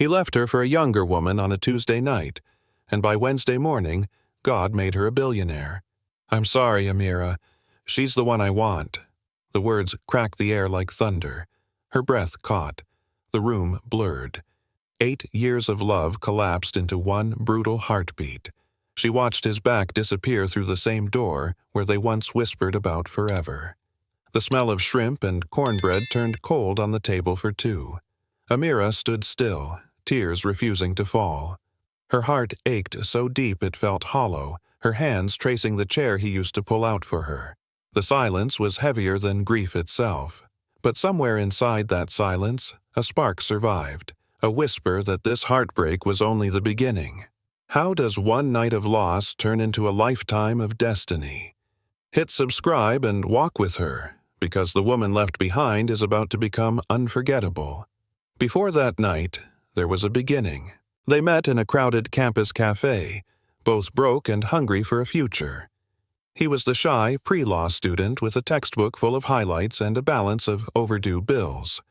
He left her for a younger woman on a Tuesday night, and by Wednesday morning, God made her a billionaire. "I'm sorry, Amira. She's the one I want." The words cracked the air like thunder. Her breath caught. The room blurred. 8 years of love collapsed into one brutal heartbeat. She watched his back disappear through the same door where they once whispered about forever. The smell of shrimp and cornbread turned cold on the table for two. Amira stood still, tears refusing to fall. Her heart ached so deep it felt hollow, her hands tracing the chair he used to pull out for her. The silence was heavier than grief itself. But somewhere inside that silence, a spark survived, a whisper that this heartbreak was only the beginning. How does one night of loss turn into a lifetime of destiny? Hit subscribe and walk with her, because the woman left behind is about to become unforgettable. Before that night, there was a beginning. They met in a crowded campus cafe, both broke and hungry for a future. He was the shy pre-law student with a textbook full of highlights and a balance of overdue bills.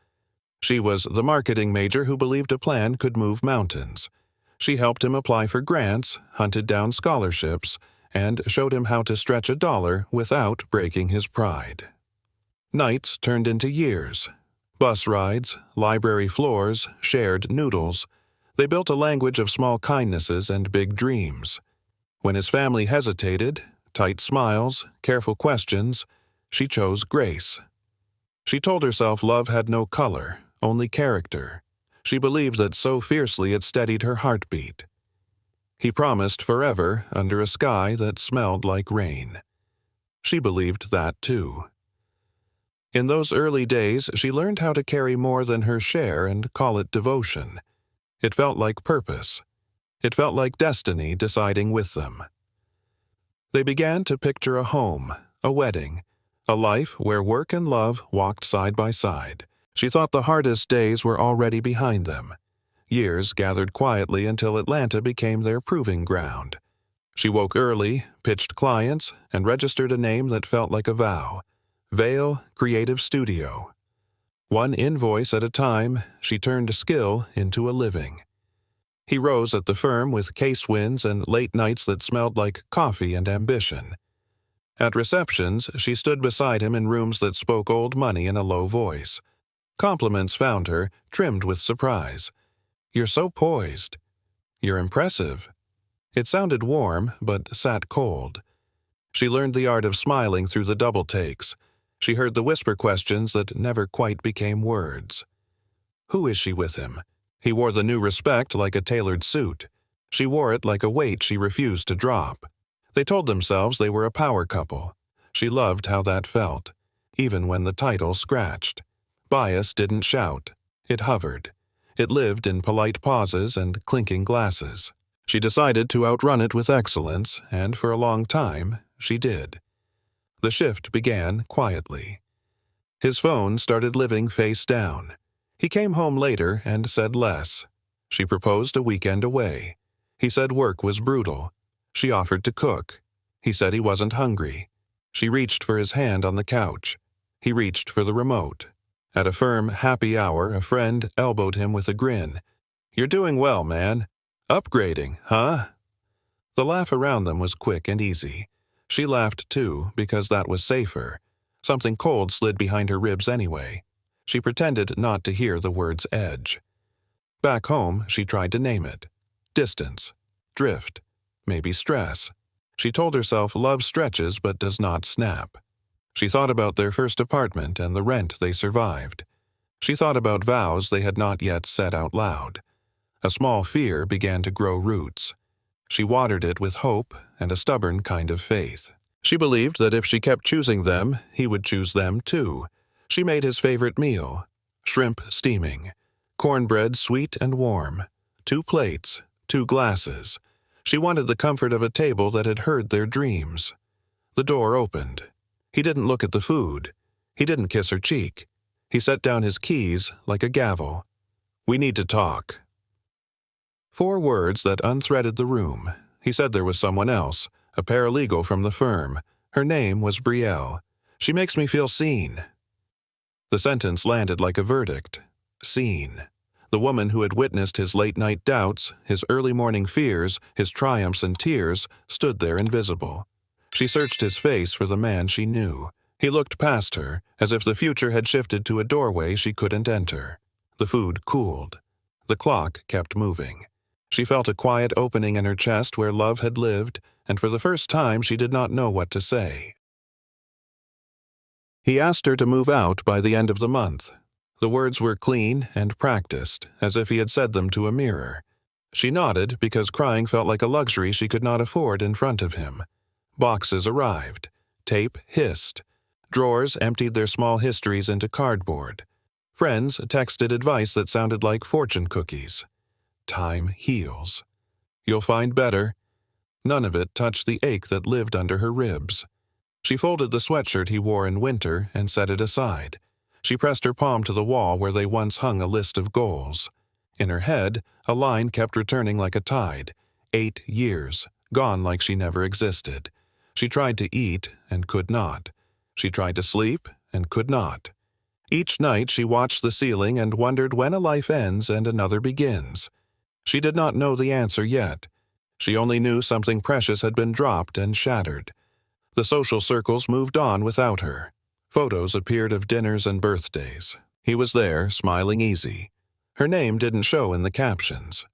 She was the marketing major who believed a plan could move mountains. She helped him apply for grants, hunted down scholarships, and showed him how to stretch a dollar without breaking his pride. Nights turned into years. Bus rides, library floors, shared noodles. They built a language of small kindnesses and big dreams. When his family hesitated, tight smiles, careful questions, she chose grace. She told herself love had no color, only character. She believed that so fiercely it steadied her heartbeat. He promised forever under a sky that smelled like rain. She believed that too. In those early days, she learned how to carry more than her share and call it devotion. It felt like purpose. It felt like destiny deciding with them. They began to picture a home, a wedding, a life where work and love walked side by side. She thought the hardest days were already behind them. Years gathered quietly until Atlanta became their proving ground. She woke early, pitched clients, and registered a name that felt like a vow: Vale Creative Studio. One invoice at a time, she turned skill into a living. He rose at the firm with case wins and late nights that smelled like coffee and ambition. At receptions, she stood beside him in rooms that spoke old money in a low voice. Compliments found her, trimmed with surprise. "You're so poised." "You're impressive." It sounded warm, but sat cold. She learned the art of smiling through the double takes. She heard the whisper questions that never quite became words. Who is she with him? He wore the new respect like a tailored suit. She wore it like a weight she refused to drop. They told themselves they were a power couple. She loved how that felt, even when the title scratched. Bias didn't shout. It hovered. It lived in polite pauses and clinking glasses. She decided to outrun it with excellence, and for a long time, she did. The shift began quietly. His phone started living face down. He came home later and said less. She proposed a weekend away. He said work was brutal. She offered to cook. He said he wasn't hungry. She reached for his hand on the couch. He reached for the remote. At a firm happy hour, a friend elbowed him with a grin. "You're doing well, man. Upgrading, huh?" The laugh around them was quick and easy. She laughed too, because that was safer. Something cold slid behind her ribs anyway. She pretended not to hear the word's edge. Back home, she tried to name it. Distance. Drift. Maybe stress. She told herself love stretches but does not snap. She thought about their first apartment and the rent they survived. She thought about vows they had not yet said out loud. A small fear began to grow roots. She watered it with hope and a stubborn kind of faith. She believed that if she kept choosing them, he would choose them too. She made his favorite meal: shrimp steaming, cornbread sweet and warm, 2 plates, 2 glasses. She wanted the comfort of a table that had heard their dreams. The door opened. He didn't look at the food. He didn't kiss her cheek. He set down his keys like a gavel. "We need to talk." 4 words that unthreaded the room. He said there was someone else, a paralegal from the firm. Her name was Brielle. "She makes me feel seen." The sentence landed like a verdict. Seen. The woman who had witnessed his late-night doubts, his early-morning fears, his triumphs and tears, stood there invisible. She searched his face for the man she knew. He looked past her, as if the future had shifted to a doorway she couldn't enter. The food cooled. The clock kept moving. She felt a quiet opening in her chest where love had lived, and for the first time she did not know what to say. He asked her to move out by the end of the month. The words were clean and practiced, as if he had said them to a mirror. She nodded because crying felt like a luxury she could not afford in front of him. Boxes arrived. Tape hissed. Drawers emptied their small histories into cardboard. Friends texted advice that sounded like fortune cookies. Time heals. You'll find better. None of it touched the ache that lived under her ribs. She folded the sweatshirt he wore in winter and set it aside. She pressed her palm to the wall where they once hung a list of goals. In her head, a line kept returning like a tide. 8 years, gone like she never existed. She tried to eat and could not. She tried to sleep and could not. Each night she watched the ceiling and wondered when a life ends and another begins. She did not know the answer yet. She only knew something precious had been dropped and shattered. The social circles moved on without her. Photos appeared of dinners and birthdays. He was there, smiling easy. Her name didn't show in the captions.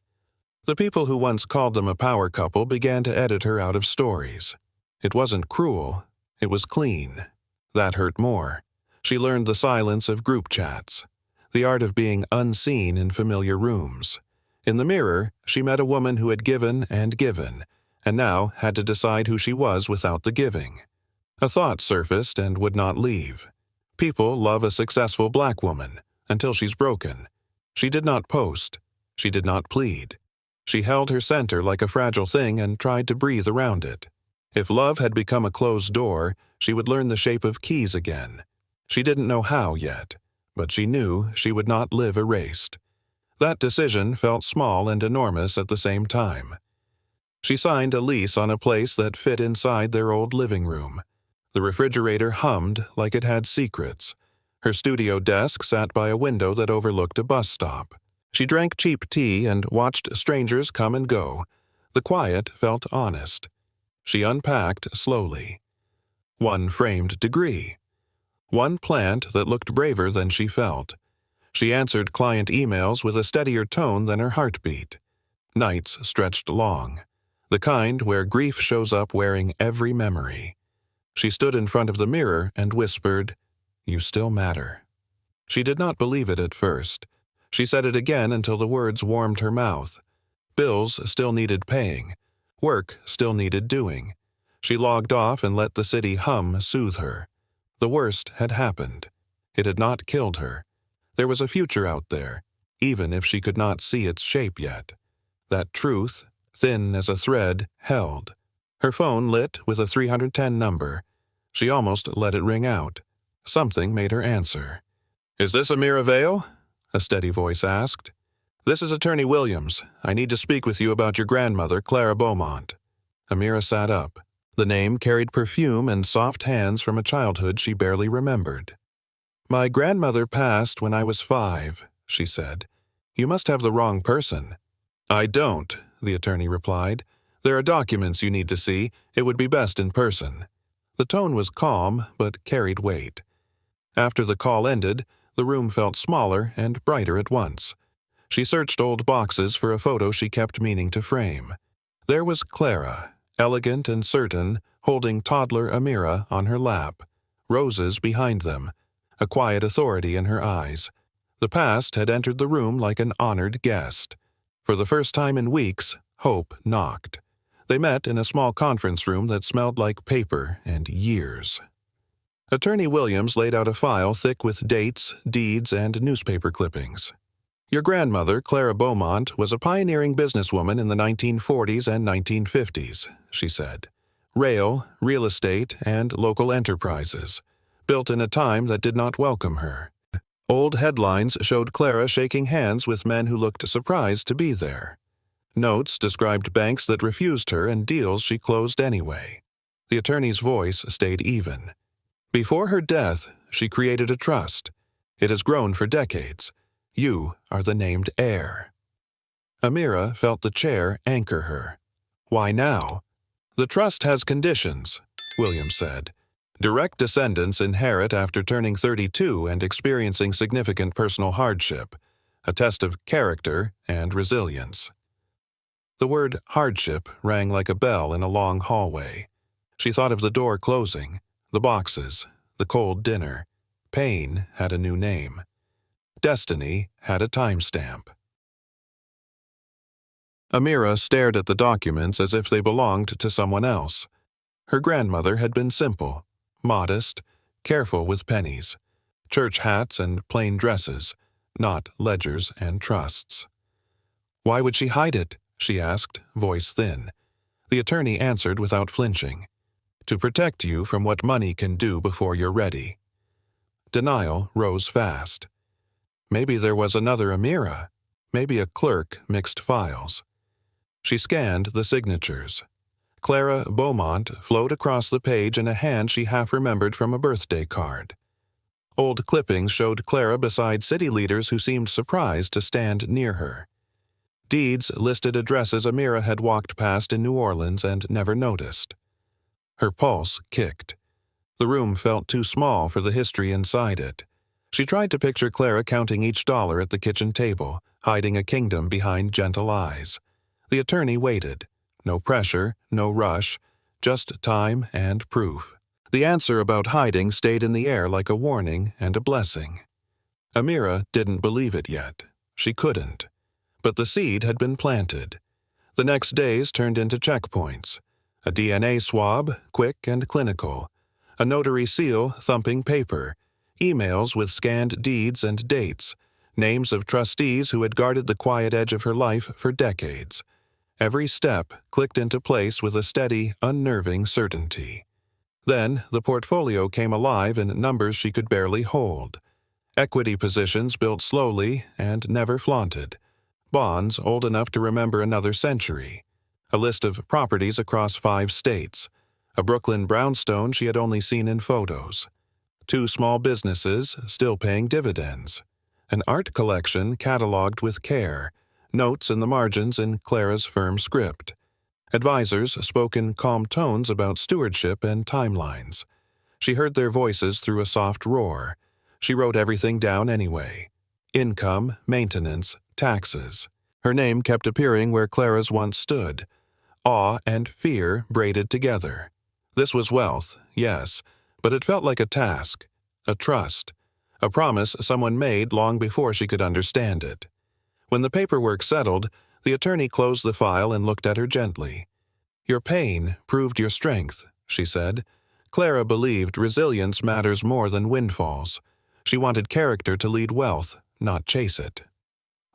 The people who once called them a power couple began to edit her out of stories. It wasn't cruel. It was clean. That hurt more. She learned the silence of group chats, the art of being unseen in familiar rooms. In the mirror, she met a woman who had given, and now had to decide who she was without the giving. A thought surfaced and would not leave. People love a successful black woman, until she's broken. She did not post. She did not plead. She held her center like a fragile thing and tried to breathe around it. If love had become a closed door, she would learn the shape of keys again. She didn't know how yet, but she knew she would not live erased. That decision felt small and enormous at the same time. She signed a lease on a place that fit inside their old living room. The refrigerator hummed like it had secrets. Her studio desk sat by a window that overlooked a bus stop. She drank cheap tea and watched strangers come and go. The quiet felt honest. She unpacked slowly. One framed degree. One plant that looked braver than she felt. She answered client emails with a steadier tone than her heartbeat. Nights stretched long. The kind where grief shows up wearing every memory. She stood in front of the mirror and whispered, "You still matter." She did not believe it at first. She said it again until the words warmed her mouth. Bills still needed paying. Work still needed doing. She logged off and let the city hum soothe her. The worst had happened. It had not killed her. There was a future out there, even if she could not see its shape yet. That truth, thin as a thread, held. Her phone lit with a 310 number. She almost let it ring out. Something made her answer. "Is this Amira Vale?" a steady voice asked. "This is Attorney Williams. I need to speak with you about your grandmother, Clara Beaumont." Amira sat up. The name carried perfume and soft hands from a childhood she barely remembered. "My grandmother passed when I was 5, she said. "You must have the wrong person." "I don't," the attorney replied. "There are documents you need to see. It would be best in person." The tone was calm, but carried weight. After the call ended, the room felt smaller and brighter at once. She searched old boxes for a photo she kept meaning to frame. There was Clara, elegant and certain, holding toddler Amira on her lap, roses behind them, a quiet authority in her eyes. The past had entered the room like an honored guest. For the first time in weeks, hope knocked. They met in a small conference room that smelled like paper and years. Attorney Williams laid out a file thick with dates, deeds, and newspaper clippings. "Your grandmother, Clara Beaumont, was a pioneering businesswoman in the 1940s and 1950s, she said. Rail, real estate, and local enterprises, built in a time that did not welcome her. Old headlines showed Clara shaking hands with men who looked surprised to be there. Notes described banks that refused her and deals she closed anyway." The attorney's voice stayed even. "Before her death, she created a trust. It has grown for decades. You are the named heir." Amira felt the chair anchor her. "Why now?" "The trust has conditions," William said. "Direct descendants inherit after turning 32 and experiencing significant personal hardship, a test of character and resilience." The word hardship rang like a bell in a long hallway. She thought of the door closing, the boxes, the cold dinner. Pain had a new name. Destiny had a timestamp. Amira stared at the documents as if they belonged to someone else. Her grandmother had been simple, modest, careful with pennies, church hats and plain dresses, not ledgers and trusts. "Why would she hide it?" she asked, voice thin. The attorney answered without flinching. "To protect you from what money can do before you're ready." Denial rose fast. Maybe there was another Amira. Maybe a clerk mixed files. She scanned the signatures. Clara Beaumont flowed across the page in a hand she half remembered from a birthday card. Old clippings showed Clara beside city leaders who seemed surprised to stand near her. Deeds listed addresses Amira had walked past in New Orleans and never noticed. Her pulse kicked. The room felt too small for the history inside it. She tried to picture Clara counting each dollar at the kitchen table, hiding a kingdom behind gentle eyes. The attorney waited. No pressure, no rush, just time and proof. The answer about hiding stayed in the air like a warning and a blessing. Amira didn't believe it yet. She couldn't. But the seed had been planted. The next days turned into checkpoints. A DNA swab, quick and clinical. A notary seal thumping paper. Emails with scanned deeds and dates. Names of trustees who had guarded the quiet edge of her life for decades. Every step clicked into place with a steady, unnerving certainty. Then the portfolio came alive in numbers she could barely hold. Equity positions built slowly and never flaunted. Bonds old enough to remember another century. A list of properties across 5 states. A Brooklyn brownstone she had only seen in photos. 2 small businesses still paying dividends. An art collection cataloged with care. Notes in the margins in Clara's firm script. Advisors spoke in calm tones about stewardship and timelines. She heard their voices through a soft roar. She wrote everything down anyway. Income, maintenance, taxes. Her name kept appearing where Clara's once stood. Awe and fear braided together. This was wealth, yes, but it felt like a task, a trust, a promise someone made long before she could understand it. When the paperwork settled, the attorney closed the file and looked at her gently. "Your pain proved your strength," she said. Clara believed resilience matters more than windfalls. She wanted character to lead wealth, not chase it.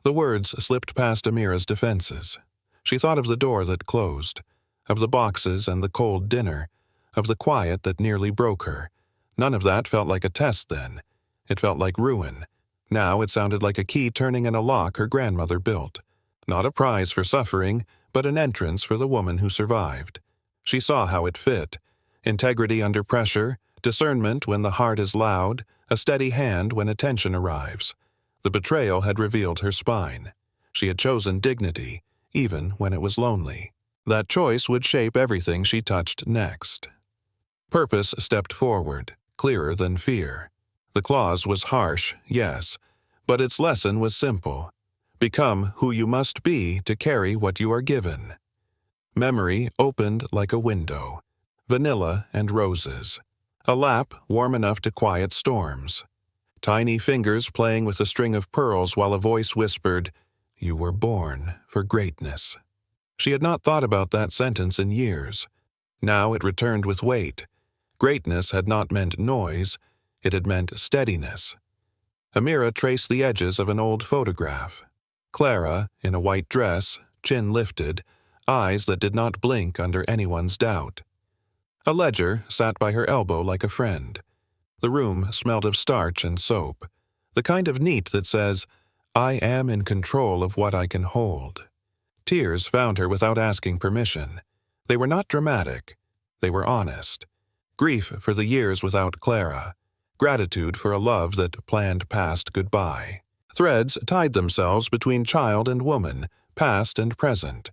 The words slipped past Amira's defenses. She thought of the door that closed, of the boxes and the cold dinner, of the quiet that nearly broke her. None of that felt like a test then. It felt like ruin. Now it sounded like a key turning in a lock her grandmother built. Not a prize for suffering, but an entrance for the woman who survived. She saw how it fit. Integrity under pressure, discernment when the heart is loud, a steady hand when attention arrives. The betrayal had revealed her spine. She had chosen dignity, even when it was lonely. That choice would shape everything she touched next. Purpose stepped forward, clearer than fear. The clause was harsh, yes, but its lesson was simple. Become who you must be to carry what you are given. Memory opened like a window. Vanilla and roses. A lap warm enough to quiet storms. Tiny fingers playing with a string of pearls while a voice whispered, "You were born for greatness." She had not thought about that sentence in years. Now it returned with weight. Greatness had not meant noise, it had meant steadiness. Amira traced the edges of an old photograph. Clara, in a white dress, chin lifted, eyes that did not blink under anyone's doubt. A ledger sat by her elbow like a friend. The room smelled of starch and soap, the kind of neat that says, "I am in control of what I can hold." Tears found her without asking permission. They were not dramatic. They were honest. Grief for the years without Clara. Gratitude for a love that planned past goodbye. Threads tied themselves between child and woman, past and present.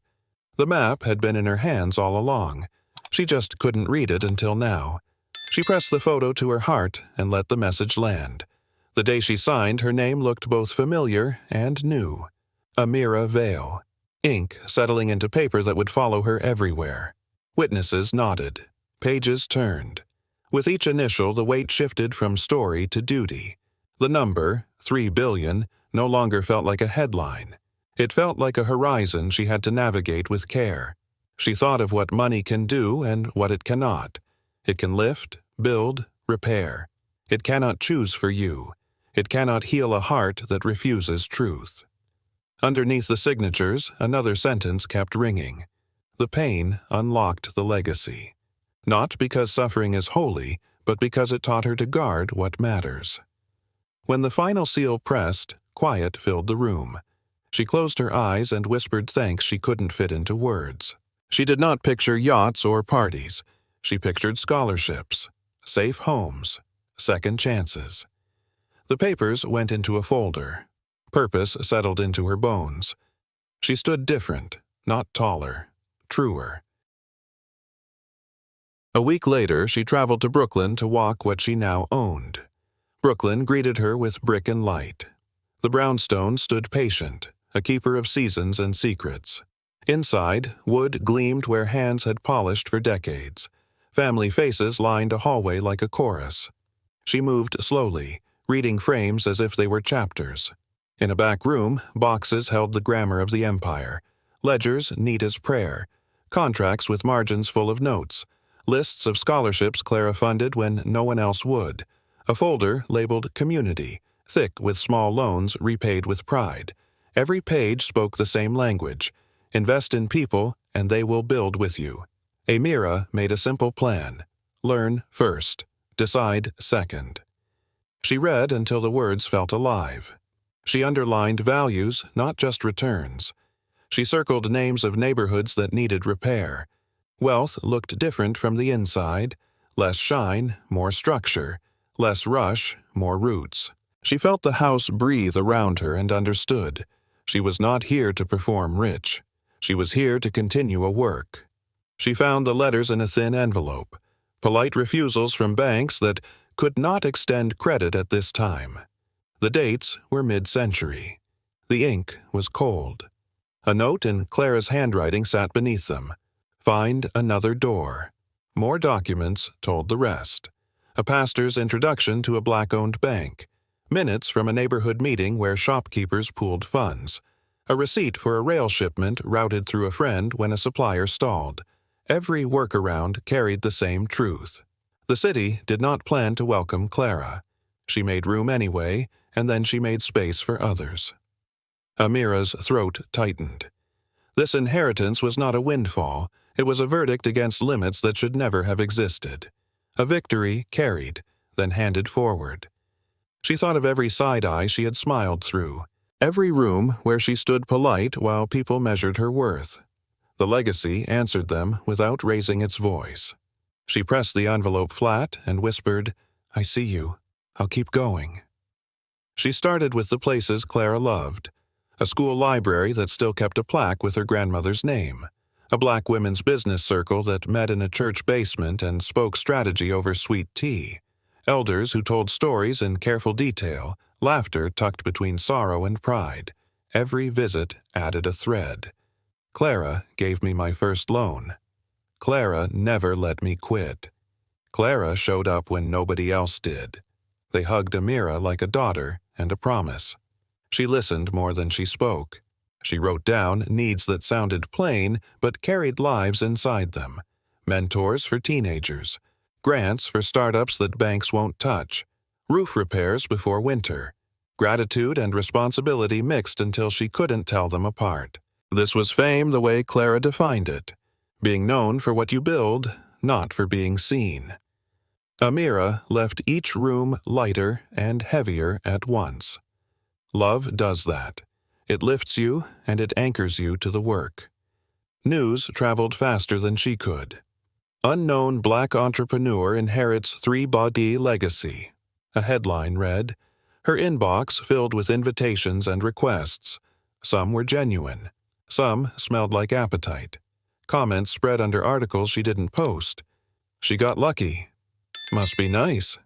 The map had been in her hands all along. She just couldn't read it until now. She pressed the photo to her heart and let the message land. The day she signed, her name looked both familiar and new. Amira Vale. Ink settling into paper that would follow her everywhere. Witnesses nodded. Pages turned. With each initial, the weight shifted from story to duty. The number, 3 billion, no longer felt like a headline. It felt like a horizon she had to navigate with care. She thought of what money can do and what it cannot. It can lift, build, repair. It cannot choose for you. It cannot heal a heart that refuses truth. Underneath the signatures, another sentence kept ringing. The pain unlocked the legacy. Not because suffering is holy, but because it taught her to guard what matters. When the final seal pressed, quiet filled the room. She closed her eyes and whispered thanks she couldn't fit into words. She did not picture yachts or parties. She pictured scholarships, safe homes, second chances. The papers went into a folder. Purpose settled into her bones. She stood different, not taller, truer. A week later, she traveled to Brooklyn to walk what she now owned. Brooklyn greeted her with brick and light. The brownstone stood patient, a keeper of seasons and secrets. Inside, wood gleamed where hands had polished for decades. Family faces lined a hallway like a chorus. She moved slowly, reading frames as if they were chapters. In a back room, boxes held the grammar of the empire, ledgers neat as prayer, contracts with margins full of notes, lists of scholarships Clara funded when no one else would, a folder labeled Community, thick with small loans repaid with pride. Every page spoke the same language. Invest in people, and they will build with you. Amira made a simple plan. Learn first. Decide second. She read until the words felt alive. She underlined values, not just returns. She circled names of neighborhoods that needed repair. Wealth looked different from the inside. Less shine, more structure. Less rush, more roots. She felt the house breathe around her and understood. She was not here to perform rich. She was here to continue a work. She found the letters in a thin envelope. Polite refusals from banks that could not extend credit at this time. The dates were mid-century. The ink was cold. A note in Clara's handwriting sat beneath them. Find another door. More documents told the rest. A pastor's introduction to a black-owned bank. Minutes from a neighborhood meeting where shopkeepers pooled funds. A receipt for a rail shipment routed through a friend when a supplier stalled. Every workaround carried the same truth. The city did not plan to welcome Clara. She made room anyway, and then she made space for others. Amira's throat tightened. This inheritance was not a windfall. It was a verdict against limits that should never have existed. A victory carried, then handed forward. She thought of every side-eye she had smiled through, every room where she stood polite while people measured her worth. The legacy answered them without raising its voice. She pressed the envelope flat and whispered, "I see you. I'll keep going." She started with the places Clara loved. A school library that still kept a plaque with her grandmother's name. A black women's business circle that met in a church basement and spoke strategy over sweet tea. Elders who told stories in careful detail, laughter tucked between sorrow and pride. Every visit added a thread. Clara gave me my first loan. Clara never let me quit. Clara showed up when nobody else did. They hugged Amira like a daughter and a promise. She listened more than she spoke. She wrote down needs that sounded plain but carried lives inside them. Mentors for teenagers. Grants for startups that banks won't touch. Roof repairs before winter. Gratitude and responsibility mixed until she couldn't tell them apart. This was fame the way Clara defined it. Being known for what you build, not for being seen. Amira left each room lighter and heavier at once. Love does that. It lifts you and it anchors you to the work. News traveled faster than she could. Unknown black entrepreneur inherits 3 body legacy. A headline read, Her inbox filled with invitations and requests. Some were genuine. Some smelled like appetite. Comments spread under articles she didn't post. She got lucky. Must be nice.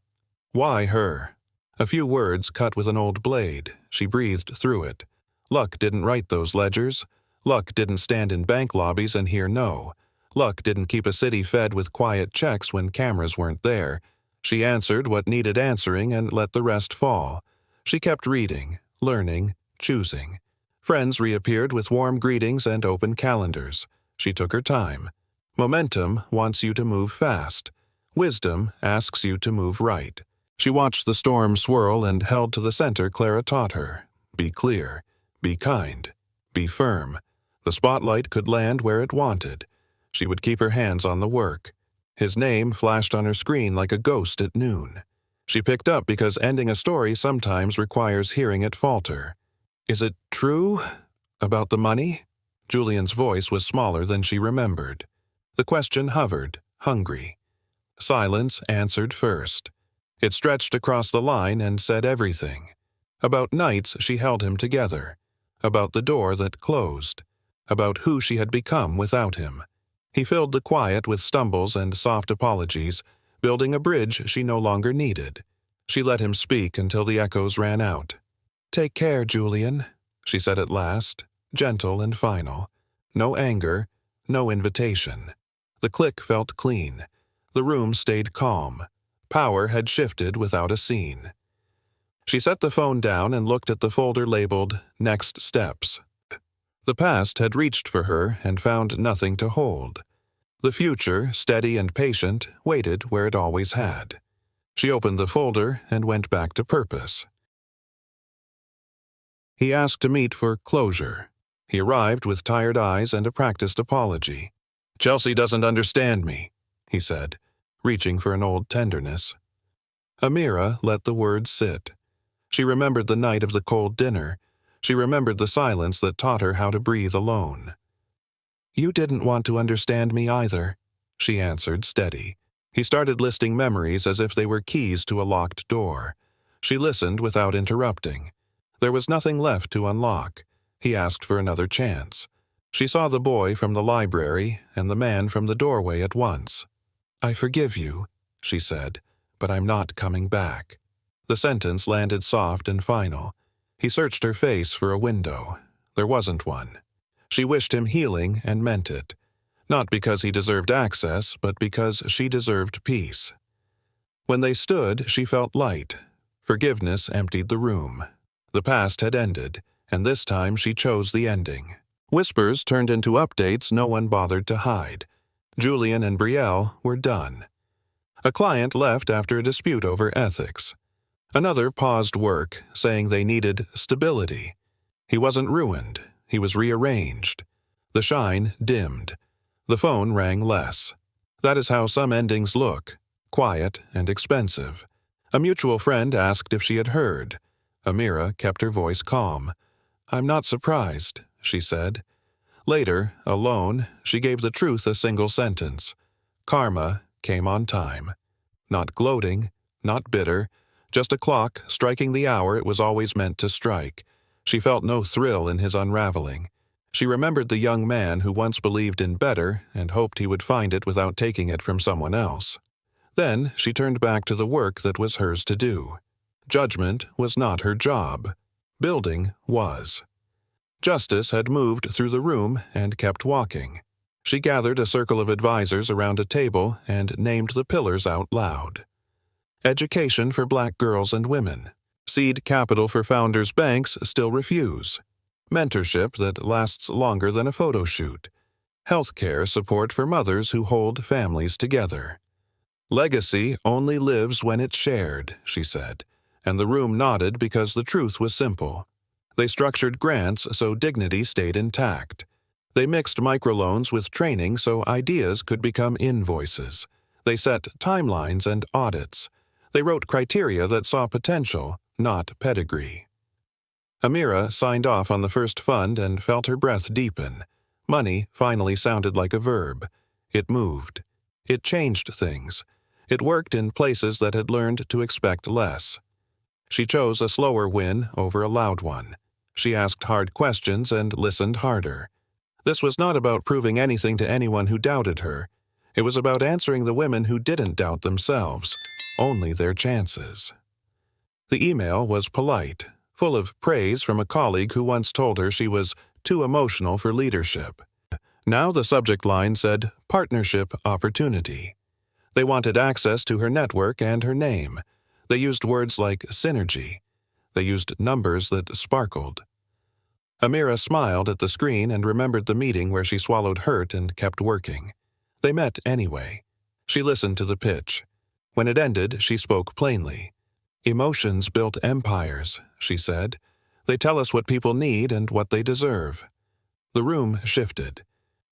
Why her? A few words cut with an old blade. She breathed through it. Luck didn't write those ledgers. Luck didn't stand in bank lobbies and hear no. Luck didn't keep a city fed with quiet checks when cameras weren't there. She answered what needed answering and let the rest fall. She kept reading, learning, choosing. Friends reappeared with warm greetings and open calendars. She took her time. Momentum wants you to move fast. Wisdom asks you to move right. She watched the storm swirl and held to the center Clara taught her. Be clear. Be kind. Be firm. The spotlight could land where it wanted. She would keep her hands on the work. His name flashed on her screen like a ghost at noon. She picked up because ending a story sometimes requires hearing it falter. Is it true? About the money? Julian's voice was smaller than she remembered. The question hovered, hungry. Silence answered first. It stretched across the line and said everything. About nights she held him together. About the door that closed. About who she had become without him. He filled the quiet with stumbles and soft apologies, building a bridge she no longer needed. She let him speak until the echoes ran out. "Take care, Julian," she said at last, gentle and final. No anger, no invitation. The click felt clean. The room stayed calm. Power had shifted without a scene. She set the phone down and looked at the folder labeled Next Steps. The past had reached for her and found nothing to hold. The future, steady and patient, waited where it always had. She opened the folder and went back to purpose. He asked to meet for closure. He arrived with tired eyes and a practiced apology. "Chelsea doesn't understand me," he said, reaching for an old tenderness. Amira let the words sit. She remembered the night of the cold dinner. She remembered the silence that taught her how to breathe alone. "You didn't want to understand me either," she answered, steady. He started listing memories as if they were keys to a locked door. She listened without interrupting. There was nothing left to unlock. He asked for another chance. She saw the boy from the library and the man from the doorway at once. "I forgive you," she said, "but I'm not coming back." The sentence landed soft and final. He searched her face for a window. There wasn't one. She wished him healing and meant it. Not because he deserved access, but because she deserved peace. When they stood, she felt light. Forgiveness emptied the room. The past had ended, and this time she chose the ending. Whispers turned into updates no one bothered to hide. Julian and Brielle were done. A client left after a dispute over ethics. Another paused work, saying they needed stability. He wasn't ruined. He was rearranged. The shine dimmed. The phone rang less. That is how some endings look, quiet and expensive. A mutual friend asked if she had heard. Amira kept her voice calm. "I'm not surprised," she said. Later, alone, she gave the truth a single sentence. Karma came on time. Not gloating, not bitter, just a clock striking the hour it was always meant to strike. She felt no thrill in his unraveling. She remembered the young man who once believed in better and hoped he would find it without taking it from someone else. Then she turned back to the work that was hers to do. Judgment was not her job. Building was. Justice had moved through the room and kept walking. She gathered a circle of advisors around a table and named the pillars out loud. Education for Black girls and women. Seed capital for founders' banks still refuse. Mentorship that lasts longer than a photo shoot. Healthcare support for mothers who hold families together. Legacy only lives when it's shared, she said, and the room nodded because the truth was simple. They structured grants so dignity stayed intact. They mixed microloans with training so ideas could become invoices. They set timelines and audits. They wrote criteria that saw potential, not pedigree. Amira signed off on the first fund and felt her breath deepen. Money finally sounded like a verb. It moved. It changed things. It worked in places that had learned to expect less. She chose a slower win over a loud one. She asked hard questions and listened harder. This was not about proving anything to anyone who doubted her. It was about answering the women who didn't doubt themselves, only their chances. The email was polite, full of praise from a colleague who once told her she was too emotional for leadership. Now the subject line said, "Partnership Opportunity." They wanted access to her network and her name. They used words like synergy. They used numbers that sparkled. Amira smiled at the screen and remembered the meeting where she swallowed hurt and kept working. They met anyway. She listened to the pitch. When it ended, she spoke plainly. "Emotions built empires," she said. "They tell us what people need and what they deserve." The room shifted.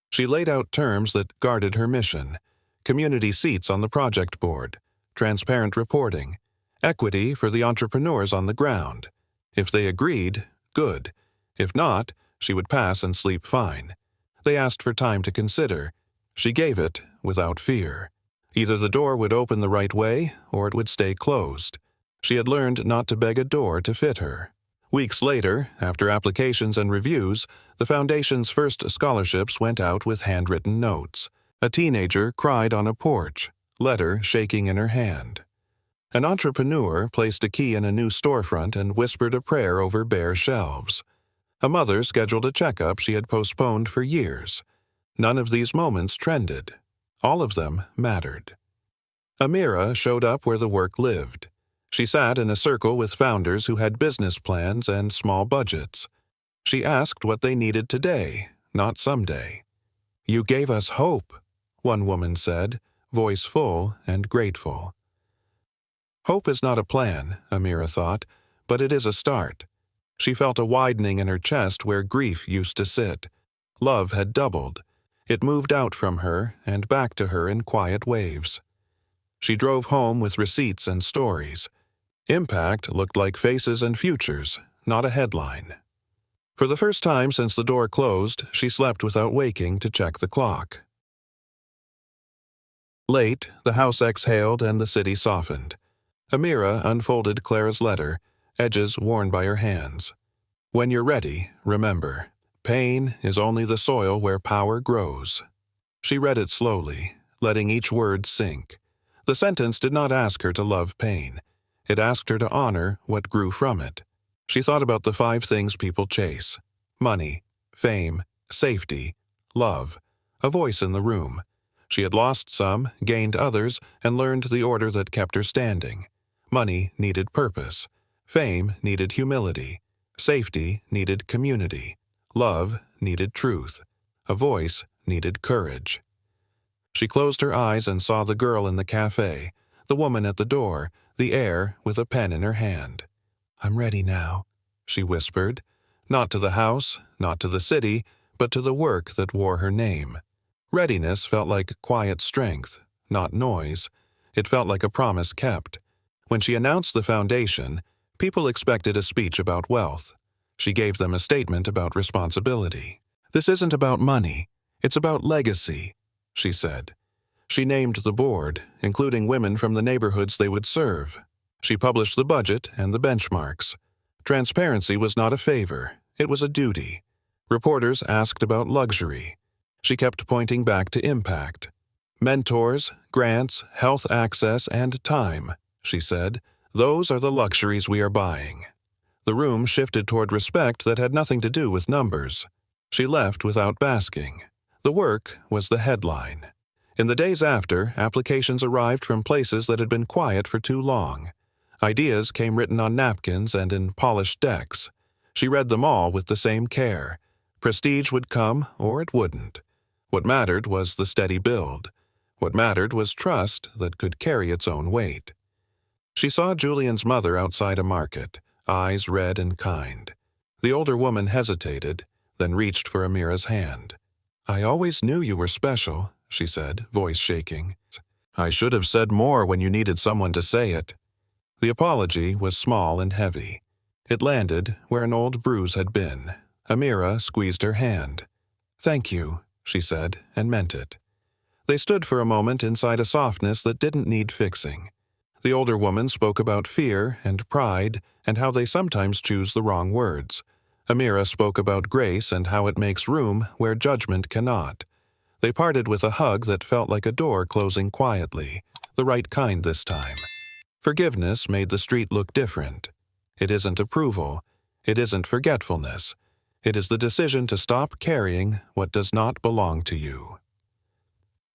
She laid out terms that guarded her mission: community seats on the project board, transparent reporting, equity for the entrepreneurs on the ground. If they agreed, good. If not, she would pass and sleep fine. They asked for time to consider. She gave it without fear. Either the door would open the right way, or it would stay closed. She had learned not to beg a door to fit her. Weeks later, after applications and reviews, the Foundation's first scholarships went out with handwritten notes. A teenager cried on a porch, letter shaking in her hand. An entrepreneur placed a key in a new storefront and whispered a prayer over bare shelves. A mother scheduled a checkup she had postponed for years. None of these moments trended. All of them mattered. Amira showed up where the work lived. She sat in a circle with founders who had business plans and small budgets. She asked what they needed today, not someday. "You gave us hope," one woman said, voice full and grateful. Hope is not a plan, Amira thought, but it is a start. She felt a widening in her chest where grief used to sit. Love had doubled. It moved out from her and back to her in quiet waves. She drove home with receipts and stories. Impact looked like faces and futures, not a headline. For the first time since the door closed, she slept without waking to check the clock. Late, the house exhaled and the city softened. Amira unfolded Clara's letter, edges worn by her hands. "When you're ready, remember, pain is only the soil where power grows." She read it slowly, letting each word sink. The sentence did not ask her to love pain. It asked her to honor what grew from it. She thought about the 5 things people chase: money, fame, safety, love, a voice in the room. She had lost some, gained others, and learned the order that kept her standing. Money needed purpose. Fame needed humility. Safety needed community. Love needed truth. A voice needed courage. She closed her eyes and saw the girl in the cafe, the woman at the door, the heir with a pen in her hand. "I'm ready now," she whispered, not to the house, not to the city, but to the work that wore her name. Readiness felt like quiet strength, not noise. It felt like a promise kept. When she announced the foundation, people expected a speech about wealth. She gave them a statement about responsibility. "This isn't about money. It's about legacy," she said. She named the board, including women from the neighborhoods they would serve. She published the budget and the benchmarks. Transparency was not a favor, it was a duty. Reporters asked about luxury. She kept pointing back to impact. "Mentors, grants, health access, and time," she said. "Those are the luxuries we are buying." The room shifted toward respect that had nothing to do with numbers. She left without basking. The work was the headline. In the days after, applications arrived from places that had been quiet for too long. Ideas came written on napkins and in polished decks. She read them all with the same care. Prestige would come, or it wouldn't. What mattered was the steady build. What mattered was trust that could carry its own weight. She saw Julian's mother outside a market, eyes red and kind. The older woman hesitated, then reached for Amira's hand. "I always knew you were special," she said, voice shaking. "I should have said more when you needed someone to say it." The apology was small and heavy. It landed where an old bruise had been. Amira squeezed her hand. "Thank you," she said, and meant it. They stood for a moment inside a softness that didn't need fixing. The older woman spoke about fear and pride and how they sometimes choose the wrong words. Amira spoke about grace and how it makes room where judgment cannot. They parted with a hug that felt like a door closing quietly, the right kind this time. Forgiveness made the street look different. It isn't approval. It isn't forgetfulness. It is the decision to stop carrying what does not belong to you.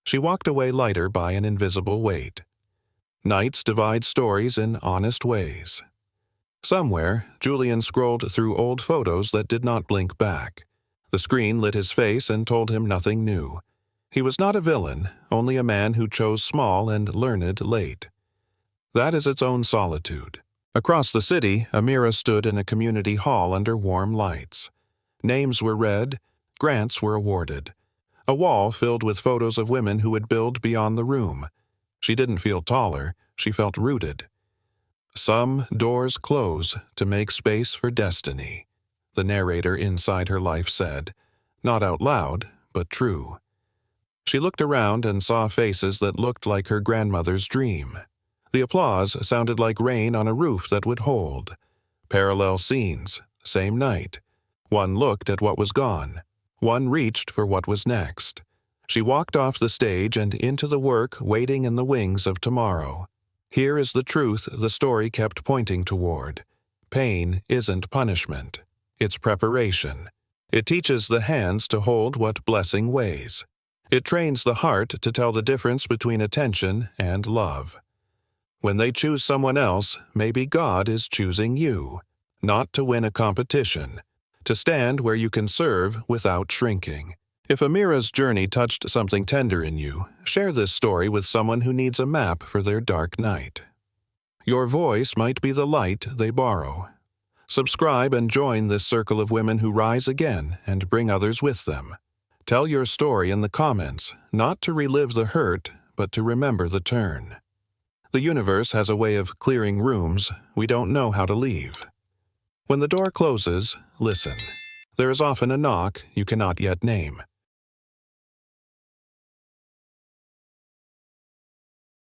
She walked away lighter by an invisible weight. Nights divide stories in honest ways. Somewhere, Julian scrolled through old photos that did not blink back. The screen lit his face and told him nothing new. He was not a villain, only a man who chose small and learned late. That is its own solitude. Across the city, Amira stood in a community hall under warm lights. Names were read, grants were awarded. A wall filled with photos of women who would build beyond the room. She didn't feel taller, she felt rooted. Some doors close to make space for destiny, the narrator inside her life said, not out loud, but true. She looked around and saw faces that looked like her grandmother's dream. The applause sounded like rain on a roof that would hold. Parallel scenes, same night. One looked at what was gone. One reached for what was next. She walked off the stage and into the work waiting in the wings of tomorrow. Here is the truth the story kept pointing toward. Pain isn't punishment. It's preparation. It teaches the hands to hold what blessing weighs. It trains the heart to tell the difference between attention and love. When they choose someone else, maybe God is choosing you, not to win a competition, to stand where you can serve without shrinking. If Amira's journey touched something tender in you, share this story with someone who needs a map for their dark night. Your voice might be the light they borrow. Subscribe and join this circle of women who rise again and bring others with them. Tell your story in the comments, not to relive the hurt, but to remember the turn. The universe has a way of clearing rooms we don't know how to leave. When the door closes, listen. There is often a knock you cannot yet name.